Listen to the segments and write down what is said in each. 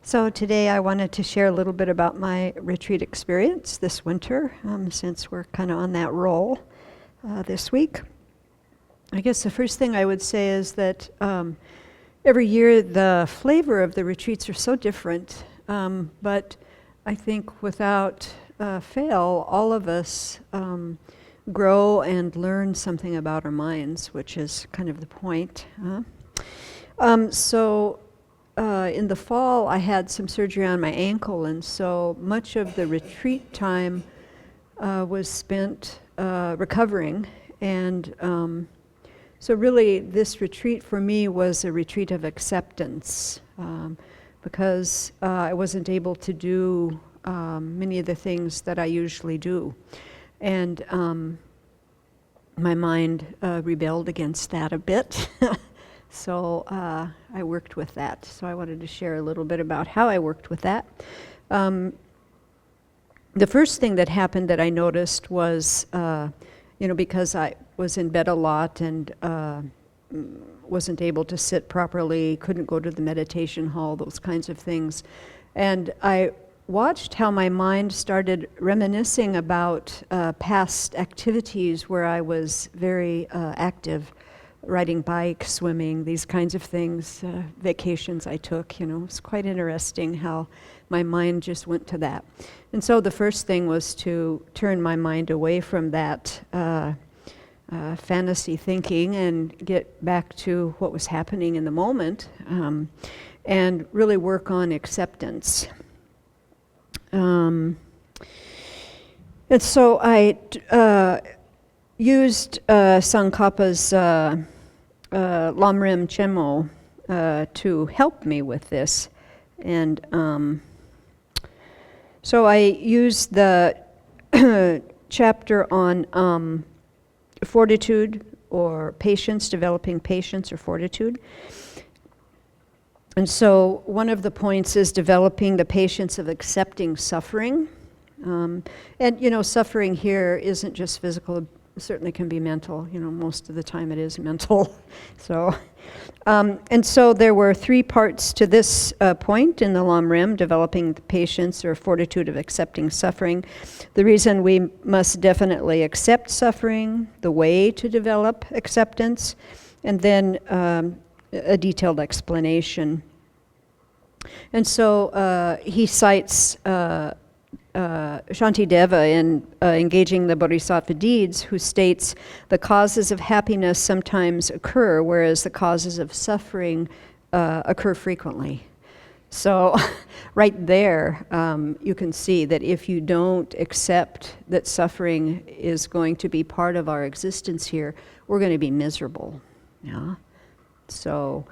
So today I wanted to share a little bit about my retreat experience this winter, since we're kind of on that roll this week. I guess the first thing I would say is that every year the flavor of the retreats are so different, but I think without fail, all of us grow and learn something about our minds, which is kind of the point. In the fall, I had some surgery on my ankle, and so much of the retreat time was spent recovering. And so really, this retreat for me was a retreat of acceptance, because I wasn't able to do many of the things that I usually do. And my mind rebelled against that a bit. So I worked with that. So I wanted to share a little bit about how I worked with that. The first thing that happened that I noticed was, because I was in bed a lot and wasn't able to sit properly, couldn't go to the meditation hall, those kinds of things. And I watched how my mind started reminiscing about past activities where I was very active. Riding bike, swimming, these kinds of things, vacations I took, it's quite interesting how my mind just went to that. And so the first thing was to turn my mind away from that fantasy thinking and get back to what was happening in the moment, and really work on acceptance. And so I used Tsongkhapa's Lamrim Chenmo to help me with this. And so I used the chapter on fortitude or patience, developing patience or fortitude. And so one of the points is developing the patience of accepting suffering. And suffering here isn't just physical, it certainly can be mental. Most of the time it is mental. So, and so there were three parts to this point in the Lamrim, developing the patience or fortitude of accepting suffering. The reason we must definitely accept suffering, the way to develop acceptance, and then a detailed explanation. And so he cites Shantideva in Engaging the Bodhisattva Deeds, who states the causes of happiness sometimes occur, whereas the causes of suffering occur frequently. So right there, you can see that if you don't accept that suffering is going to be part of our existence here, we're going to be miserable. Yeah. So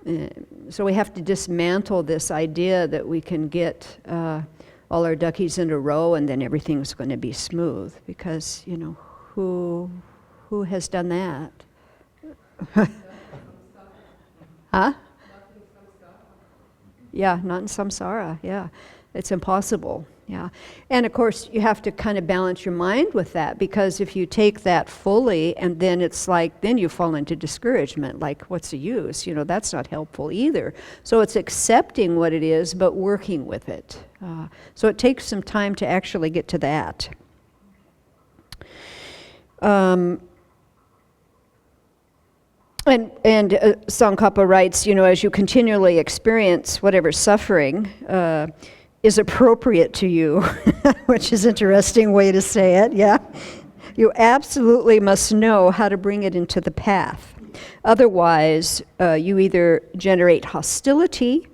we have to dismantle this idea that we can get all our duckies in a row and then everything's going to be smooth, because who has done that? Huh? Yeah, not in samsara. Yeah, it's impossible. Yeah, and of course you have to kind of balance your mind with that, because if you take that fully and then it's like, then you fall into discouragement, like what's the use? That's not helpful either. So it's accepting what it is but working with it. So it takes some time to actually get to that. And Tsongkhapa writes, as you continually experience whatever suffering is appropriate to you, which is an interesting way to say it, yeah? You absolutely must know how to bring it into the path. Otherwise, you either generate hostility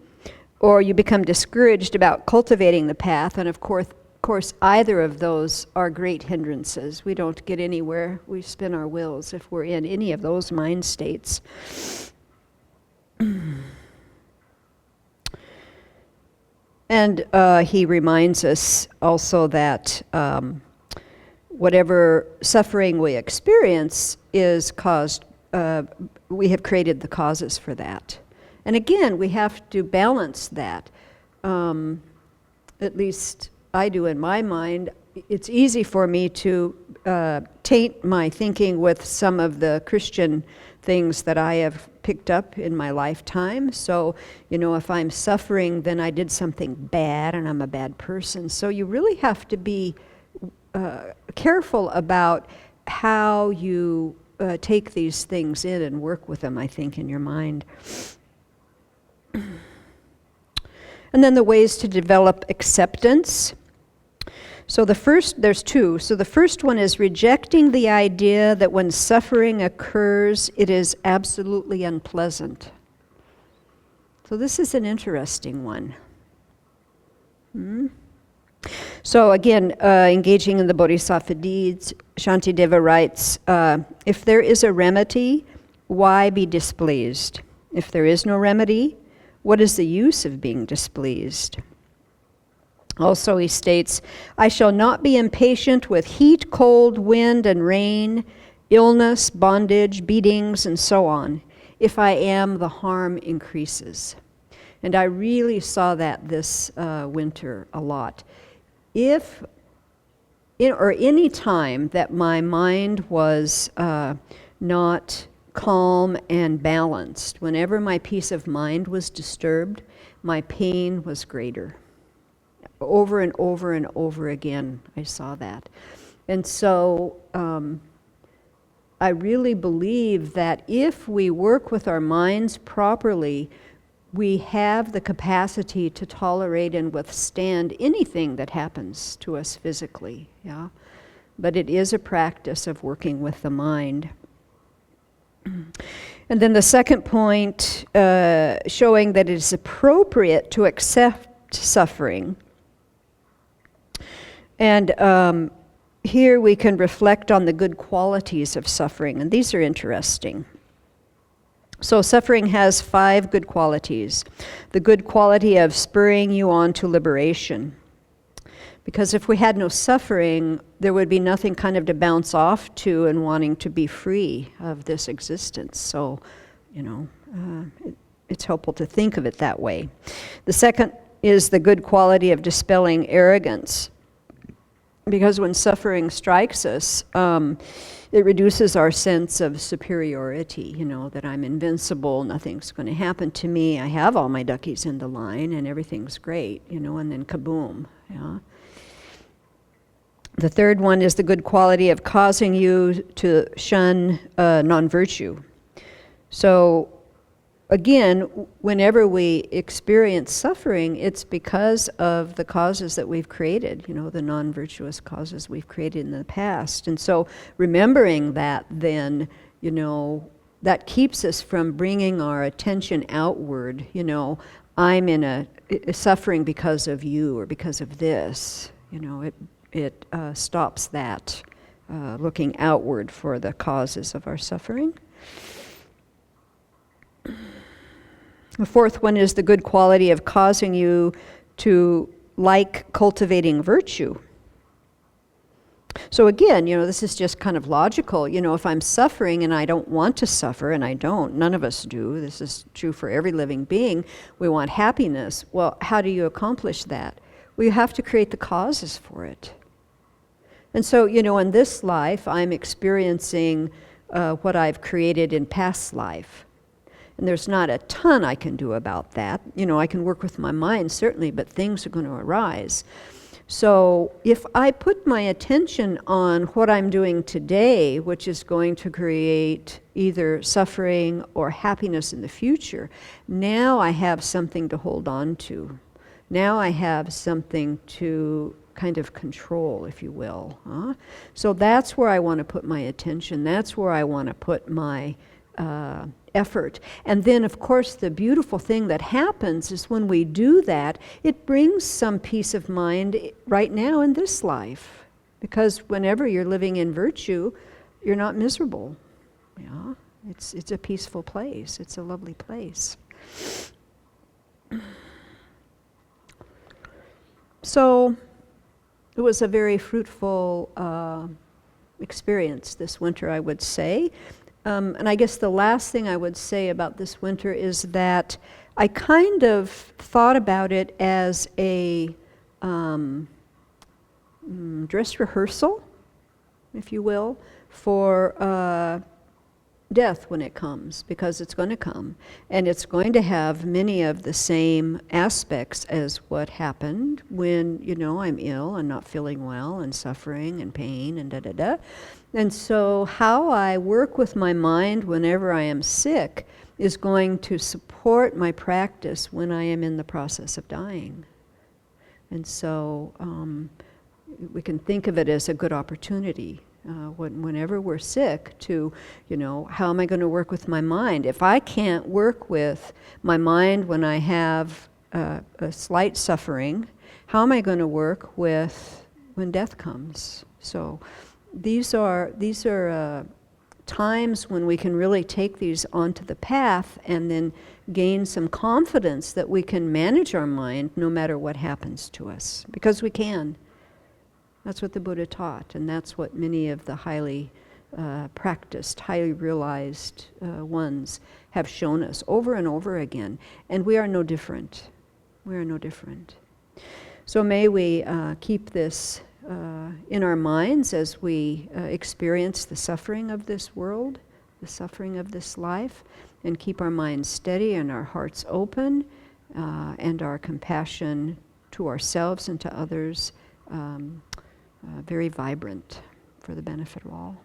or you become discouraged about cultivating the path, and of course, either of those are great hindrances. We don't get anywhere. We spin our wheels if we're in any of those mind states. And he reminds us also that whatever suffering we experience is caused, we have created the causes for that. And again, we have to balance that. At least I do in my mind. it's easy for me to taint my thinking with some of the Christian things that I have picked up in my lifetime. So, if I'm suffering, then I did something bad and I'm a bad person. So you really have to be careful about how you take these things in and work with them, I think, in your mind. And then the ways to develop acceptance. So there's two. So the first one is rejecting the idea that when suffering occurs, it is absolutely unpleasant. So this is an interesting one. So again, engaging in the Bodhisattva deeds, Shantideva writes, if there is a remedy, why be displeased? If there is no remedy, what is the use of being displeased? Also, he states, I shall not be impatient with heat, cold, wind, and rain, illness, bondage, beatings, and so on. If I am, the harm increases. And I really saw that this winter a lot. If, or any time that my mind was not calm and balanced, whenever my peace of mind was disturbed, my pain was greater. Over and over and over again, I saw that. And so I really believe that if we work with our minds properly, we have the capacity to tolerate and withstand anything that happens to us physically, yeah? But it is a practice of working with the mind. And then the second point, showing that it is appropriate to accept suffering. And here we can reflect on the good qualities of suffering, and these are interesting. So suffering has 5 good qualities. The good quality of spurring you on to liberation. Because if we had no suffering, there would be nothing kind of to bounce off to and wanting to be free of this existence. So, it's helpful to think of it that way. The second is the good quality of dispelling arrogance. Because when suffering strikes us, it reduces our sense of superiority, that I'm invincible, nothing's going to happen to me, I have all my duckies in the line, and everything's great, and then kaboom, yeah. The third one is the good quality of causing you to shun non-virtue. So, again, whenever we experience suffering, it's because of the causes that we've created, the non-virtuous causes we've created in the past. And so remembering that then, that keeps us from bringing our attention outward, I'm in a suffering because of you or because of this, it stops that looking outward for the causes of our suffering. The fourth one is the good quality of causing you to like cultivating virtue. So again, this is just kind of logical. If I'm suffering and I don't want to suffer, and I don't, none of us do, this is true for every living being, we want happiness. Well, how do you accomplish that? Well, you have to create the causes for it. And so, in this life, I'm experiencing what I've created in past life. And there's not a ton I can do about that. I can work with my mind, certainly, but things are going to arise. So if I put my attention on what I'm doing today, which is going to create either suffering or happiness in the future, now I have something to hold on to. Now I have something to kind of control, if you will. So that's where I want to put my attention. That's where I want to put my effort. And then, of course, the beautiful thing that happens is when we do that, it brings some peace of mind right now in this life. Because whenever you're living in virtue, you're not miserable. Yeah, it's a peaceful place. It's a lovely place. So it was a very fruitful experience this winter, I would say. And I guess the last thing I would say about this winter is that I kind of thought about it as a dress rehearsal, if you will, for death when it comes, because it's going to come. And it's going to have many of the same aspects as what happened when, I'm ill and not feeling well and suffering and pain and da-da-da. And so how I work with my mind whenever I am sick is going to support my practice when I am in the process of dying. And so we can think of it as a good opportunity whenever we're sick to, how am I going to work with my mind? If I can't work with my mind when I have a slight suffering, how am I going to work with when death comes? So these are times when we can really take these onto the path and then gain some confidence that we can manage our mind no matter what happens to us, because we can. That's what the Buddha taught, and that's what many of the highly practiced, highly realized ones have shown us over and over again. And we are no different. We are no different. So may we keep this in our minds as we experience the suffering of this world, the suffering of this life, and keep our minds steady and our hearts open and our compassion to ourselves and to others very vibrant for the benefit of all.